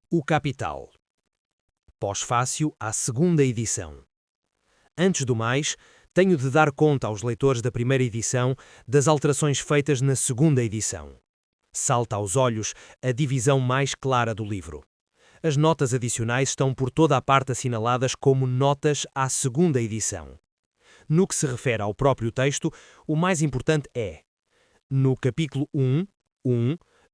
O Capital. Pós-fácil à segunda edição. Antes do mais, tenho de dar conta aos leitores da primeira edição das alterações feitas na segunda edição. Salta aos olhos a divisão mais clara do livro. As notas adicionais estão por toda a parte assinaladas como notas à segunda edição. No que se refere ao próprio texto, o mais importante é: no capítulo 1,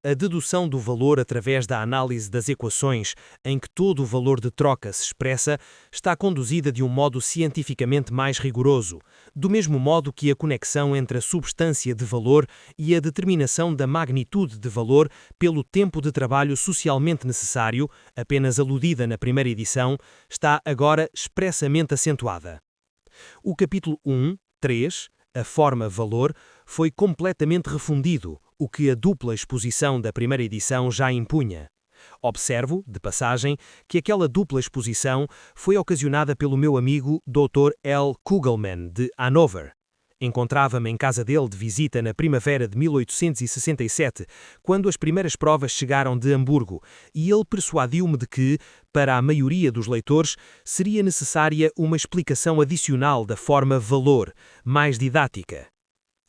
a dedução do valor através da análise das equações em que todo o valor de troca se expressa está conduzida de um modo cientificamente mais rigoroso, do mesmo modo que a conexão entre a substância de valor e a determinação da magnitude de valor pelo tempo de trabalho socialmente necessário, apenas aludida na primeira edição, está agora expressamente acentuada. O capítulo 3, a forma valor, foi completamente refundido, o que a dupla exposição da primeira edição já impunha. Observo, de passagem, que aquela dupla exposição foi ocasionada pelo meu amigo Dr. L. Kugelmann, de Hannover. Encontrava-me em casa dele de visita na primavera de 1867, quando as primeiras provas chegaram de Hamburgo, e ele persuadiu-me de que, para a maioria dos leitores, seria necessária uma explicação adicional da forma valor, mais didática.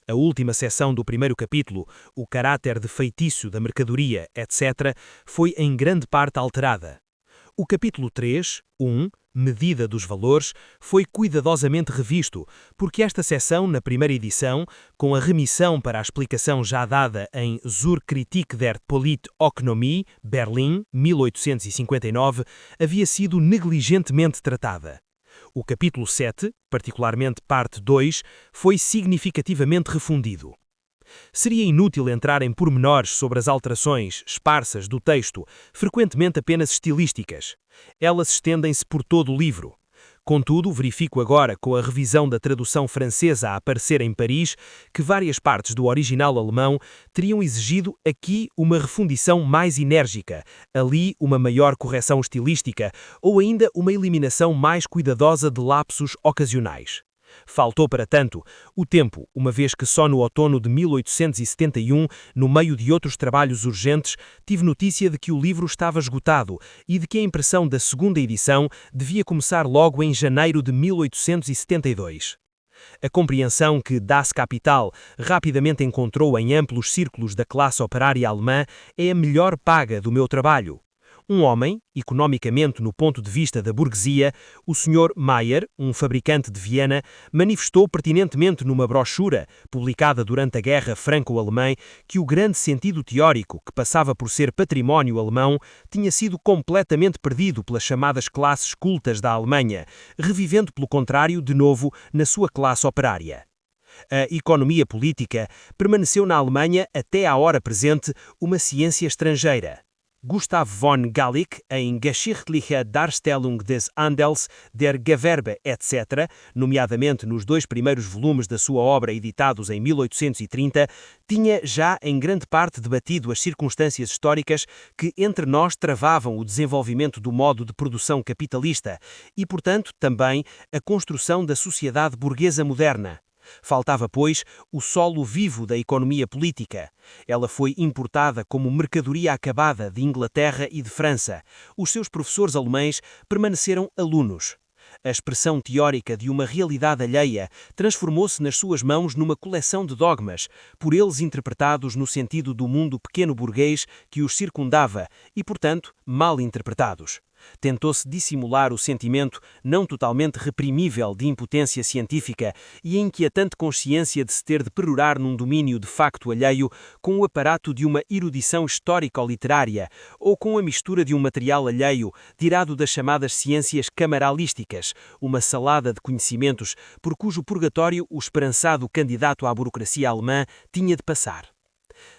A última seção do primeiro capítulo, o caráter de feitiço da mercadoria, etc., foi em grande parte alterada. O capítulo 3, medida dos valores, foi cuidadosamente revisto, porque esta seção, na primeira edição, com a remissão para a explicação já dada em Zur Kritik der Politökonomie, Berlim, 1859, havia sido negligentemente tratada. O capítulo 7, particularmente parte 2, foi significativamente refundido. Seria inútil entrar em pormenores sobre as alterações esparsas do texto, frequentemente apenas estilísticas. Elas estendem-se por todo o livro. Contudo, verifico agora, com a revisão da tradução francesa a aparecer em Paris, que várias partes do original alemão teriam exigido aqui uma refundição mais enérgica, ali uma maior correção estilística ou ainda uma eliminação mais cuidadosa de lapsos ocasionais. Faltou, para tanto, o tempo, uma vez que só no outono de 1871, no meio de outros trabalhos urgentes, tive notícia de que o livro estava esgotado e de que a impressão da segunda edição devia começar logo em janeiro de 1872. A compreensão que Das Kapital rapidamente encontrou em amplos círculos da classe operária alemã é a melhor paga do meu trabalho. Um homem, economicamente no ponto de vista da burguesia, o Sr. Mayer, um fabricante de Viena, manifestou pertinentemente numa brochura, publicada durante a Guerra Franco-Alemã, que o grande sentido teórico, que passava por ser património alemão, tinha sido completamente perdido pelas chamadas classes cultas da Alemanha, revivendo pelo contrário, de novo, na sua classe operária. A economia política permaneceu na Alemanha até à hora presente uma ciência estrangeira. Gustav von Gallick, em Geschichtliche Darstellung des Handels, der Gewerbe, etc., nomeadamente nos 2 primeiros volumes da sua obra editados em 1830, tinha já em grande parte debatido as circunstâncias históricas que entre nós travavam o desenvolvimento do modo de produção capitalista e, portanto, também a construção da sociedade burguesa moderna. Faltava, pois, o solo vivo da economia política. Ela foi importada como mercadoria acabada de Inglaterra e de França. Os seus professores alemães permaneceram alunos. A expressão teórica de uma realidade alheia transformou-se nas suas mãos numa coleção de dogmas, por eles interpretados no sentido do mundo pequeno burguês que os circundava e, portanto, mal interpretados. Tentou-se dissimular o sentimento não totalmente reprimível de impotência científica e a inquietante consciência de se ter de perorar num domínio de facto alheio com o aparato de uma erudição histórico-literária ou com a mistura de um material alheio tirado das chamadas ciências camaralísticas, uma salada de conhecimentos por cujo purgatório o esperançado candidato à burocracia alemã tinha de passar.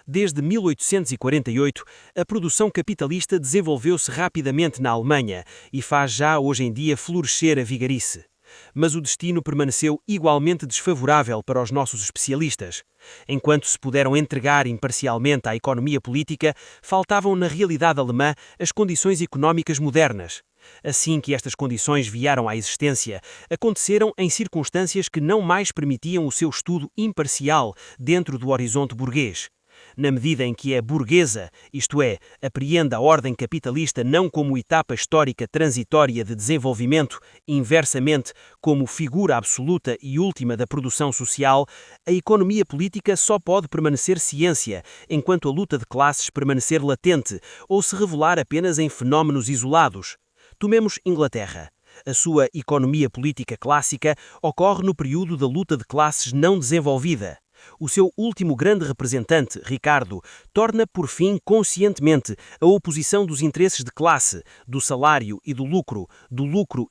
Desde 1848, a produção capitalista desenvolveu-se rapidamente na Alemanha e faz já hoje em dia florescer a vigarice. Mas o destino permaneceu igualmente desfavorável para os nossos especialistas. Enquanto se puderam entregar imparcialmente à economia política, faltavam na realidade alemã as condições económicas modernas. Assim que estas condições vieram à existência, aconteceram em circunstâncias que não mais permitiam o seu estudo imparcial dentro do horizonte burguês. na medida em que é burguesa, isto é, apreende a ordem capitalista não como etapa histórica transitória de desenvolvimento, inversamente como figura absoluta e última da produção social, a economia política só pode permanecer ciência, enquanto a luta de classes permanecer latente ou se revelar apenas em fenómenos isolados. Tomemos Inglaterra. A sua economia política clássica ocorre no período da luta de classes não desenvolvida. O seu último grande representante, Ricardo, torna por fim conscientemente a oposição dos interesses de classe, do salário e do lucro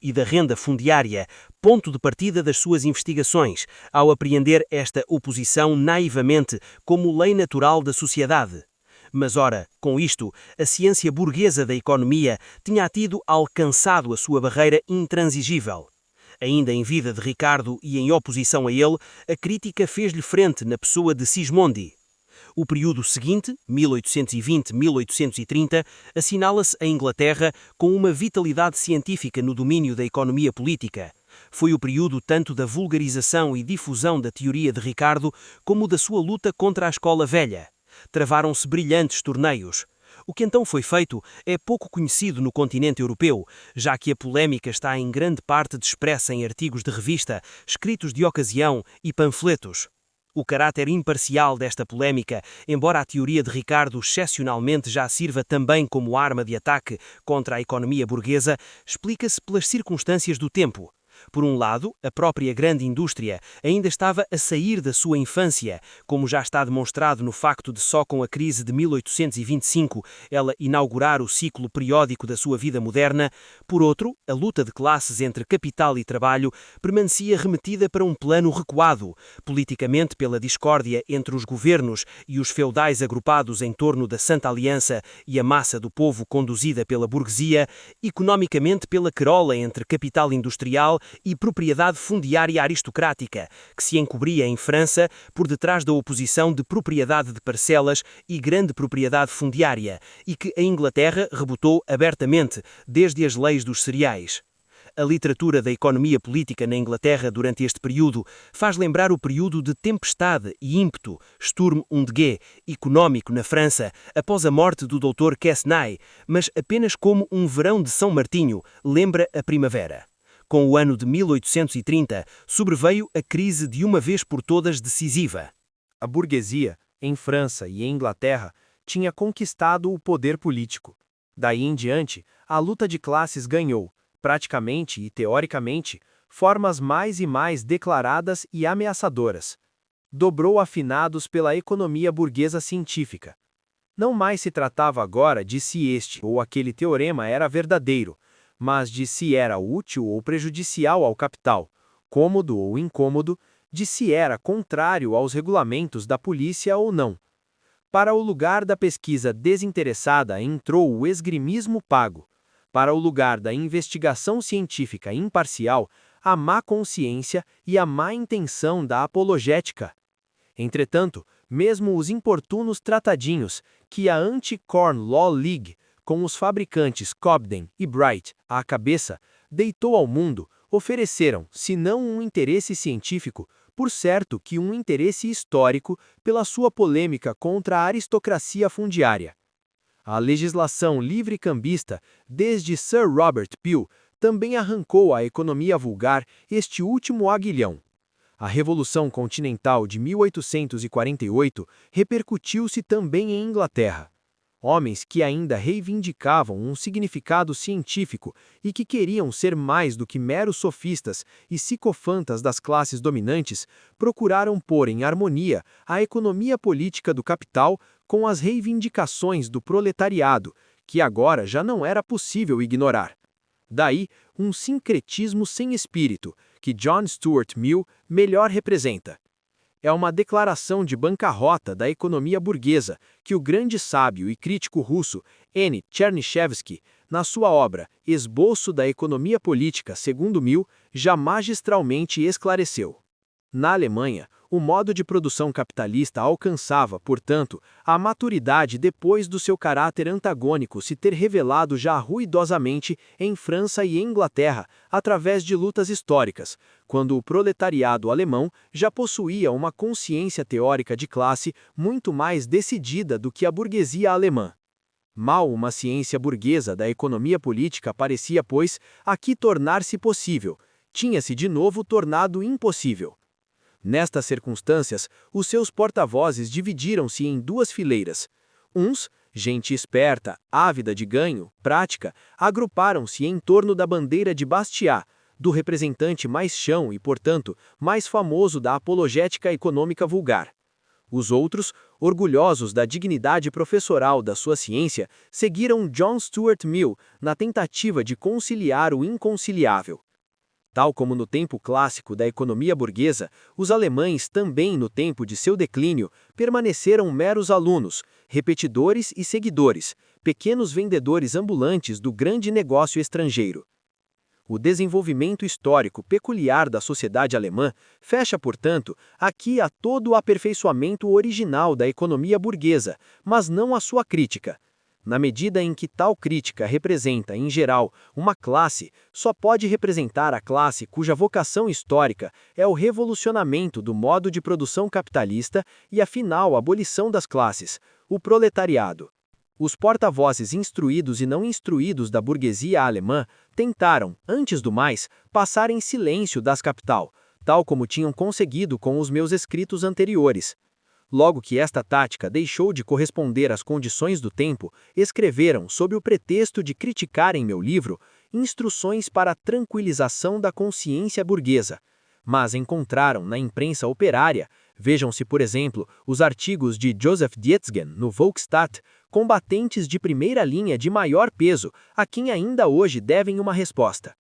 e da renda fundiária, ponto de partida das suas investigações, ao apreender esta oposição naivamente como lei natural da sociedade. Mas, ora, com isto, a ciência burguesa da economia tinha tido alcançado a sua barreira intransigível. Ainda em vida de Ricardo e em oposição a ele, a crítica fez-lhe frente na pessoa de Sismondi. O período seguinte, 1820-1830, assinala-se a Inglaterra com uma vitalidade científica no domínio da economia política. Foi o período tanto da vulgarização e difusão da teoria de Ricardo como da sua luta contra a escola velha. Travaram-se brilhantes torneios. O que então foi feito é pouco conhecido no continente europeu, já que a polémica está em grande parte dispersa em artigos de revista, escritos de ocasião e panfletos. O caráter imparcial desta polémica, embora a teoria de Ricardo excepcionalmente já sirva também como arma de ataque contra a economia burguesa, explica-se pelas circunstâncias do tempo. Por um lado, a própria grande indústria ainda estava a sair da sua infância, como já está demonstrado no facto de só com a crise de 1825 ela inaugurar o ciclo periódico da sua vida moderna. Por outro, a luta de classes entre capital e trabalho permanecia remetida para um plano recuado, politicamente pela discórdia entre os governos e os feudais agrupados em torno da Santa Aliança e a massa do povo conduzida pela burguesia, economicamente pela querola entre capital industrial e propriedade fundiária aristocrática, que se encobria em França por detrás da oposição de propriedade de parcelas e grande propriedade fundiária, e que a Inglaterra rebutou abertamente desde as leis dos cereais. A literatura da economia política na Inglaterra durante este período faz lembrar o período de tempestade e ímpeto, Sturm und Drang, económico na França, após a morte do Dr. Quesnay, mas apenas como um verão de São Martinho lembra a primavera. Com o ano de 1830, sobreveio a crise de uma vez por todas decisiva. A burguesia, em França e em Inglaterra, tinha conquistado o poder político. Daí em diante, a luta de classes ganhou, praticamente e teoricamente, formas mais e mais declaradas e ameaçadoras. Dobrou afinados pela economia burguesa científica. Não mais se tratava agora de se este ou aquele teorema era verdadeiro, mas de se era útil ou prejudicial ao capital, cômodo ou incômodo, de se era contrário aos regulamentos da polícia ou não. Para o lugar da pesquisa desinteressada entrou o esgrimismo pago. Para o lugar da investigação científica imparcial, a má consciência e a má intenção da apologética. Entretanto, mesmo os importunos tratadinhos que a Anti-Corn Law League, com os fabricantes Cobden e Bright à cabeça, deitou ao mundo, ofereceram, se não um interesse científico, por certo que um interesse histórico pela sua polêmica contra a aristocracia fundiária. A legislação livre-cambista, desde Sir Robert Peel, também arrancou à economia vulgar este último aguilhão. A Revolução Continental de 1848 repercutiu-se também em Inglaterra. Homens que ainda reivindicavam um significado científico e que queriam ser mais do que meros sofistas e sicofantas das classes dominantes, procuraram pôr em harmonia a economia política do capital com as reivindicações do proletariado, que agora já não era possível ignorar. Daí, um sincretismo sem espírito, que John Stuart Mill melhor representa. É uma declaração de bancarrota da economia burguesa que o grande sábio e crítico russo N. Chernyshevsky, na sua obra Esboço da Economia Política segundo Mill, já magistralmente esclareceu. Na Alemanha, o modo de produção capitalista alcançava, portanto, a maturidade depois do seu caráter antagônico se ter revelado já ruidosamente em França e Inglaterra, através de lutas históricas, quando o proletariado alemão já possuía uma consciência teórica de classe muito mais decidida do que a burguesia alemã. Mal uma ciência burguesa da economia política parecia, pois, aqui tornar-se possível, tinha-se de novo tornado impossível. Nestas circunstâncias, os seus porta-vozes dividiram-se em duas fileiras. Uns, gente esperta, ávida de ganho, prática, agruparam-se em torno da bandeira de Bastiat, do representante mais chão e, portanto, mais famoso da apologética econômica vulgar. Os outros, orgulhosos da dignidade professoral da sua ciência, seguiram John Stuart Mill na tentativa de conciliar o inconciliável. Tal como no tempo clássico da economia burguesa, os alemães também no tempo de seu declínio permaneceram meros alunos, repetidores e seguidores, pequenos vendedores ambulantes do grande negócio estrangeiro. O desenvolvimento histórico peculiar da sociedade alemã fecha, portanto, aqui a todo o aperfeiçoamento original da economia burguesa, mas não a sua crítica. Na medida em que tal crítica representa, em geral, uma classe, só pode representar a classe cuja vocação histórica é o revolucionamento do modo de produção capitalista e a final abolição das classes, o proletariado. Os porta-vozes instruídos e não instruídos da burguesia alemã tentaram, antes do mais, passar em silêncio das capital, tal como tinham conseguido com os meus escritos anteriores. Logo que esta tática deixou de corresponder às condições do tempo, escreveram, sob o pretexto de criticar em meu livro, instruções para a tranquilização da consciência burguesa. Mas encontraram na imprensa operária, vejam-se, por exemplo, os artigos de Joseph Dietzgen no Volksstadt, combatentes de primeira linha de maior peso, a quem ainda hoje devem uma resposta.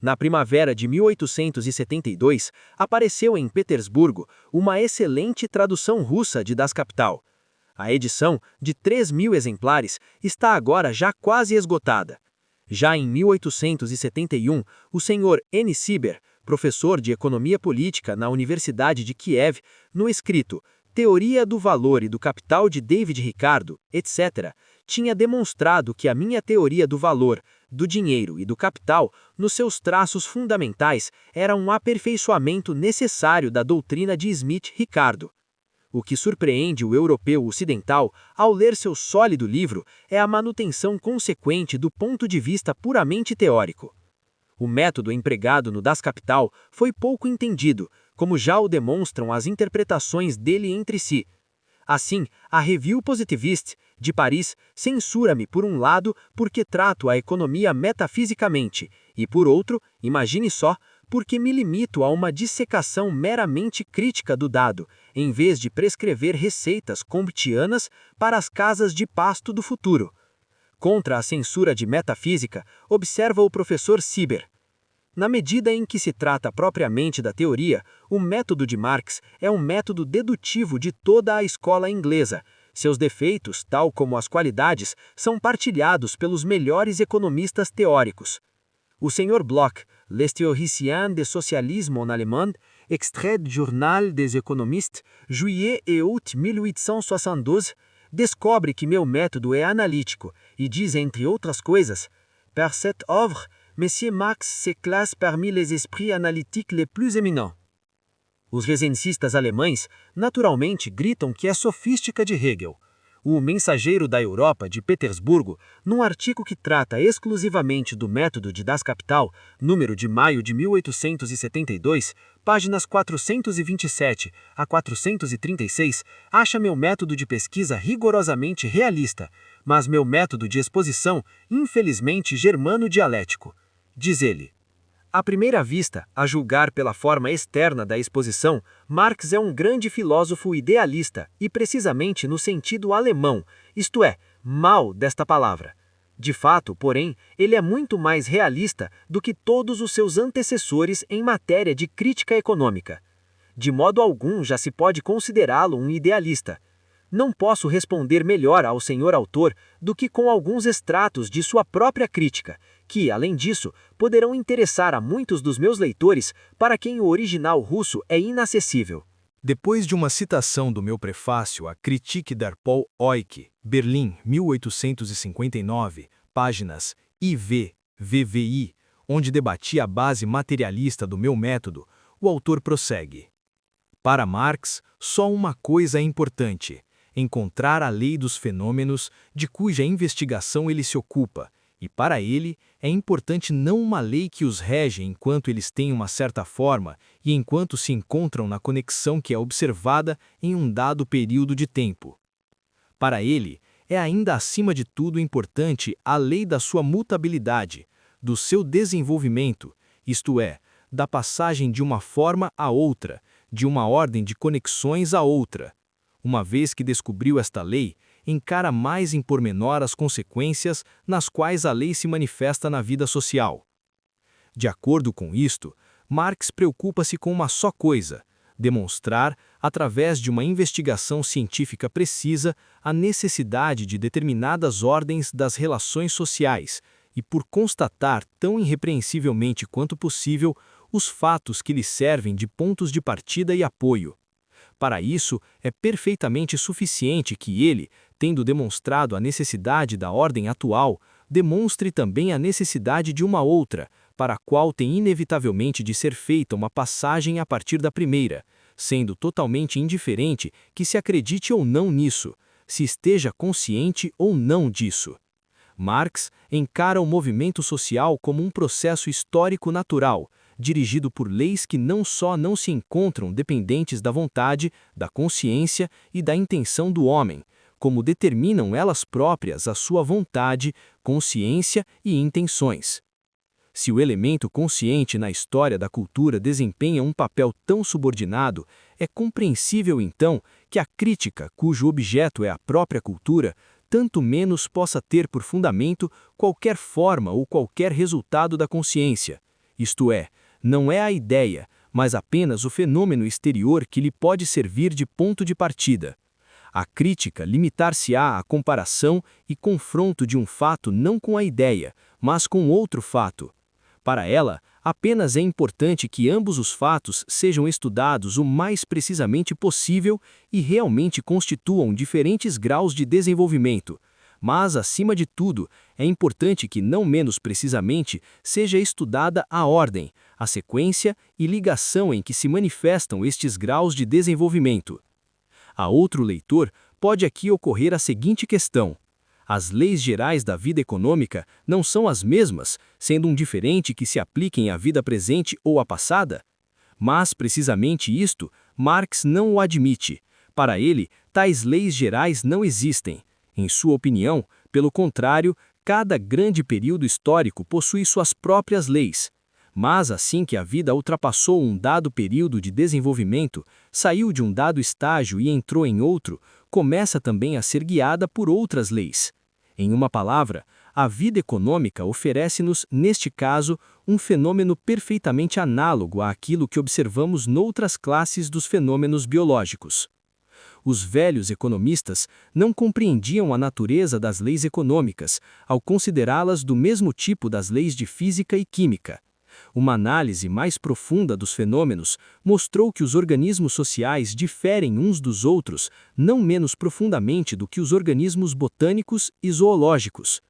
Na primavera de 1872, apareceu em Petersburgo uma excelente tradução russa de Das Kapital. A edição, de 3.000 exemplares, está agora já quase esgotada. Já em 1871, o Sr. N. Sieber, professor de Economia Política na Universidade de Kiev, no escrito Teoria do Valor e do Capital de David Ricardo, etc., tinha demonstrado que a minha teoria do valor, do dinheiro e do capital, nos seus traços fundamentais, era um aperfeiçoamento necessário da doutrina de Smith-Ricardo. O que surpreende o europeu ocidental, ao ler seu sólido livro, é a manutenção consequente do ponto de vista puramente teórico. O método empregado no Das Kapital foi pouco entendido, como já o demonstram as interpretações dele entre si. Assim, a Revue Positiviste, de Paris, censura-me por um lado porque trato a economia metafisicamente, e por outro, imagine só, porque me limito a uma dissecação meramente crítica do dado, em vez de prescrever receitas comtianas para as casas de pasto do futuro. Contra a censura de metafísica, observa o professor Sieber. Na medida em que se trata propriamente da teoria, o método de Marx é um método dedutivo de toda a escola inglesa. Seus defeitos, tal como as qualidades, são partilhados pelos melhores economistas teóricos. O Sr. Bloch, Les théoriciens de socialisme en allemand, extrait du Journal des économistes, juillet et août 1872, descobre que meu método é analítico e diz, entre outras coisas, par cette œuvre, Monsieur Marx se classe parmi les esprits analytiques les plus éminents. Os recencistas alemães, naturalmente, gritam que é sofística de Hegel. O Mensageiro da Europa, de Petersburgo, num artigo que trata exclusivamente do método de Das Kapital, número de maio de 1872, páginas 427 a 436, acha meu método de pesquisa rigorosamente realista, mas meu método de exposição, infelizmente, germano-dialético. Diz ele: à primeira vista, a julgar pela forma externa da exposição, Marx é um grande filósofo idealista, e precisamente no sentido alemão, isto é, mal desta palavra. De fato, porém, ele é muito mais realista do que todos os seus antecessores em matéria de crítica econômica. De modo algum já se pode considerá-lo um idealista. Não posso responder melhor ao senhor autor do que com alguns extratos de sua própria crítica, que, além disso, poderão interessar a muitos dos meus leitores para quem o original russo é inacessível. Depois de uma citação do meu prefácio à Kritik der Paul Oike, Berlim, 1859, páginas IV, VVI, onde debati a base materialista do meu método, o autor prossegue. Para Marx, só uma coisa é importante: encontrar a lei dos fenômenos de cuja investigação ele se ocupa, e para ele é importante não uma lei que os rege enquanto eles têm uma certa forma e enquanto se encontram na conexão que é observada em um dado período de tempo. Para ele, é ainda acima de tudo importante a lei da sua mutabilidade, do seu desenvolvimento, isto é, da passagem de uma forma a outra, de uma ordem de conexões a outra. Uma vez que descobriu esta lei, encara mais em pormenor as consequências nas quais a lei se manifesta na vida social. De acordo com isto, Marx preocupa-se com uma só coisa: demonstrar, através de uma investigação científica precisa, a necessidade de determinadas ordens das relações sociais e, por constatar tão irrepreensivelmente quanto possível, os fatos que lhe servem de pontos de partida e apoio. Para isso, é perfeitamente suficiente que ele, tendo demonstrado a necessidade da ordem atual, demonstre também a necessidade de uma outra, para a qual tem inevitavelmente de ser feita uma passagem a partir da primeira, sendo totalmente indiferente que se acredite ou não nisso, se esteja consciente ou não disso. Marx encara o movimento social como um processo histórico natural, dirigido por leis que não só não se encontram dependentes da vontade, da consciência e da intenção do homem, como determinam elas próprias a sua vontade, consciência e intenções. Se o elemento consciente na história da cultura desempenha um papel tão subordinado, é compreensível então que a crítica, cujo objeto é a própria cultura, tanto menos possa ter por fundamento qualquer forma ou qualquer resultado da consciência, isto é, não é a ideia, mas apenas o fenômeno exterior que lhe pode servir de ponto de partida. A crítica limitar-se-á à comparação e confronto de um fato não com a ideia, mas com outro fato. Para ela, apenas é importante que ambos os fatos sejam estudados o mais precisamente possível e realmente constituam diferentes graus de desenvolvimento. Mas, acima de tudo, é importante que não menos precisamente seja estudada a ordem, a sequência e ligação em que se manifestam estes graus de desenvolvimento. A outro leitor pode aqui ocorrer a seguinte questão: as leis gerais da vida econômica não são as mesmas, sendo um diferente que se apliquem à vida presente ou à passada? Mas, precisamente isto, Marx não o admite. Para ele, tais leis gerais não existem. Em sua opinião, pelo contrário, cada grande período histórico possui suas próprias leis. Mas assim que a vida ultrapassou um dado período de desenvolvimento, saiu de um dado estágio e entrou em outro, começa também a ser guiada por outras leis. Em uma palavra, a vida econômica oferece-nos, neste caso, um fenômeno perfeitamente análogo àquilo que observamos noutras classes dos fenômenos biológicos. Os velhos economistas não compreendiam a natureza das leis econômicas, ao considerá-las do mesmo tipo das leis de física e química. Uma análise mais profunda dos fenômenos mostrou que os organismos sociais diferem uns dos outros não menos profundamente do que os organismos botânicos e zoológicos.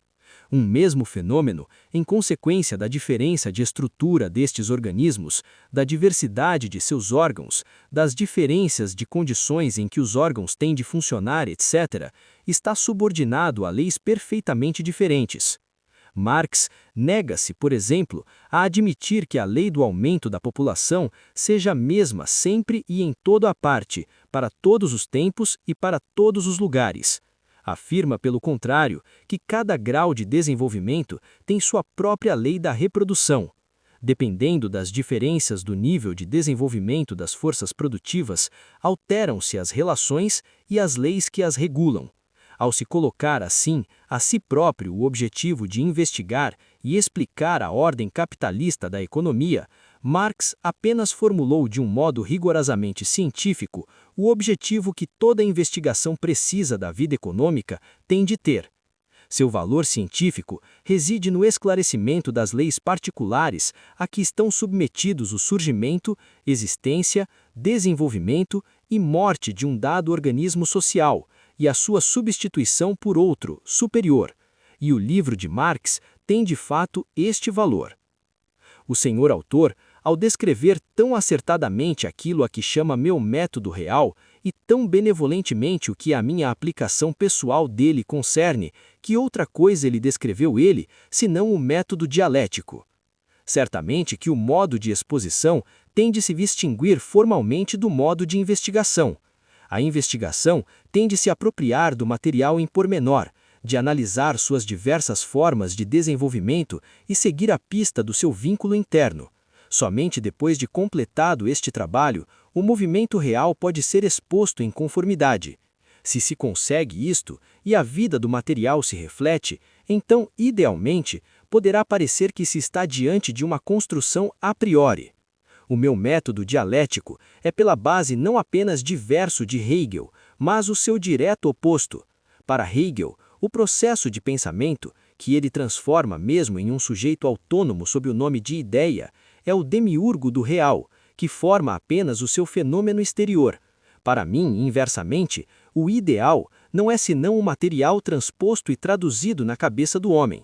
Um mesmo fenômeno, em consequência da diferença de estrutura destes organismos, da diversidade de seus órgãos, das diferenças de condições em que os órgãos têm de funcionar, etc., está subordinado a leis perfeitamente diferentes. Marx nega-se, por exemplo, a admitir que a lei do aumento da população seja a mesma sempre e em toda a parte, para todos os tempos e para todos os lugares. Afirma, pelo contrário, que cada grau de desenvolvimento tem sua própria lei da reprodução. Dependendo das diferenças do nível de desenvolvimento das forças produtivas, alteram-se as relações e as leis que as regulam. Ao se colocar, assim, a si próprio o objetivo de investigar e explicar a ordem capitalista da economia, Marx apenas formulou de um modo rigorosamente científico o objetivo que toda investigação precisa da vida econômica tem de ter. Seu valor científico reside no esclarecimento das leis particulares a que estão submetidos o surgimento, existência, desenvolvimento e morte de um dado organismo social e a sua substituição por outro, superior. E o livro de Marx tem de fato este valor. O senhor autor, ao descrever tão acertadamente aquilo a que chama meu método real e tão benevolentemente o que a minha aplicação pessoal dele concerne, que outra coisa ele descreveu ele, senão o método dialético. Certamente que o modo de exposição tem de se distinguir formalmente do modo de investigação. A investigação tem de se apropriar do material em pormenor, de analisar suas diversas formas de desenvolvimento e seguir a pista do seu vínculo interno. Somente depois de completado este trabalho, o movimento real pode ser exposto em conformidade. Se se consegue isto, e a vida do material se reflete, então, idealmente, poderá parecer que se está diante de uma construção a priori. O meu método dialético é pela base não apenas diverso de Hegel, mas o seu direto oposto. Para Hegel, o processo de pensamento, que ele transforma mesmo em um sujeito autônomo sob o nome de ideia, é o demiurgo do real, que forma apenas o seu fenômeno exterior. Para mim, inversamente, o ideal não é senão o material transposto e traduzido na cabeça do homem.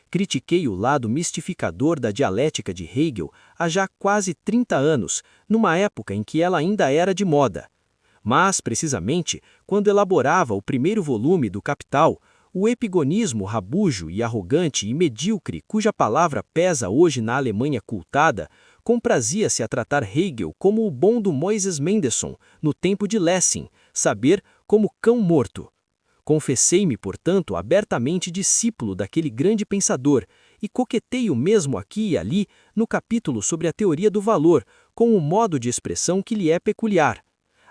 Critiquei o lado mistificador da dialética de Hegel há já quase 30 anos, numa época em que ela ainda era de moda. Mas, precisamente, quando elaborava o primeiro volume do Capital, o epigonismo rabujo e arrogante e medíocre, cuja palavra pesa hoje na Alemanha cultada, comprazia-se a tratar Hegel como o bom do Moises Mendelssohn, no tempo de Lessing, saber como cão morto. Confessei-me, portanto, abertamente discípulo daquele grande pensador, e coqueteio mesmo aqui e ali no capítulo sobre a teoria do valor, com o modo de expressão que lhe é peculiar.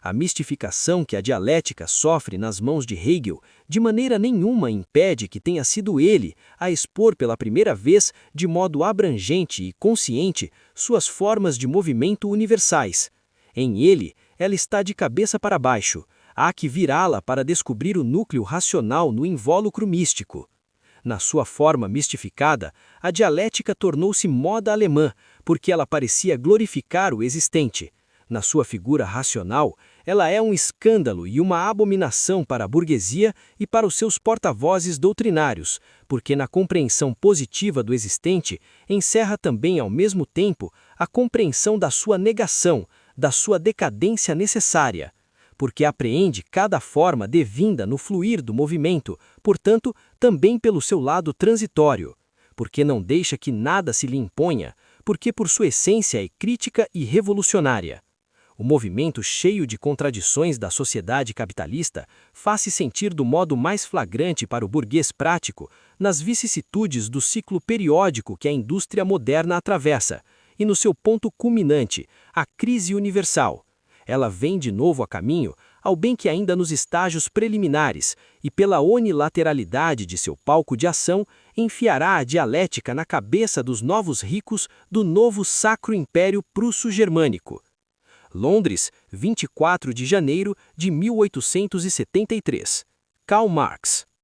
A mistificação que a dialética sofre nas mãos de Hegel de maneira nenhuma impede que tenha sido ele a expor pela primeira vez, de modo abrangente e consciente, suas formas de movimento universais. Em ele, ela está de cabeça para baixo, há que virá-la para descobrir o núcleo racional no invólucro místico. Na sua forma mistificada, a dialética tornou-se moda alemã, porque ela parecia glorificar o existente. Na sua figura racional, ela é um escândalo e uma abominação para a burguesia e para os seus porta-vozes doutrinários, porque na compreensão positiva do existente, encerra também ao mesmo tempo a compreensão da sua negação, da sua decadência necessária. Porque apreende cada forma devinda no fluir do movimento, portanto, também pelo seu lado transitório. Porque não deixa que nada se lhe imponha, porque por sua essência é crítica e revolucionária. O movimento cheio de contradições da sociedade capitalista faz-se sentir do modo mais flagrante para o burguês prático nas vicissitudes do ciclo periódico que a indústria moderna atravessa, e no seu ponto culminante, a crise universal. Ela vem de novo a caminho, ao bem que ainda nos estágios preliminares, e pela unilateralidade de seu palco de ação, enfiará a dialética na cabeça dos novos ricos do novo Sacro Império Prusso-Germânico. Londres, 24 de janeiro de 1873. Karl Marx.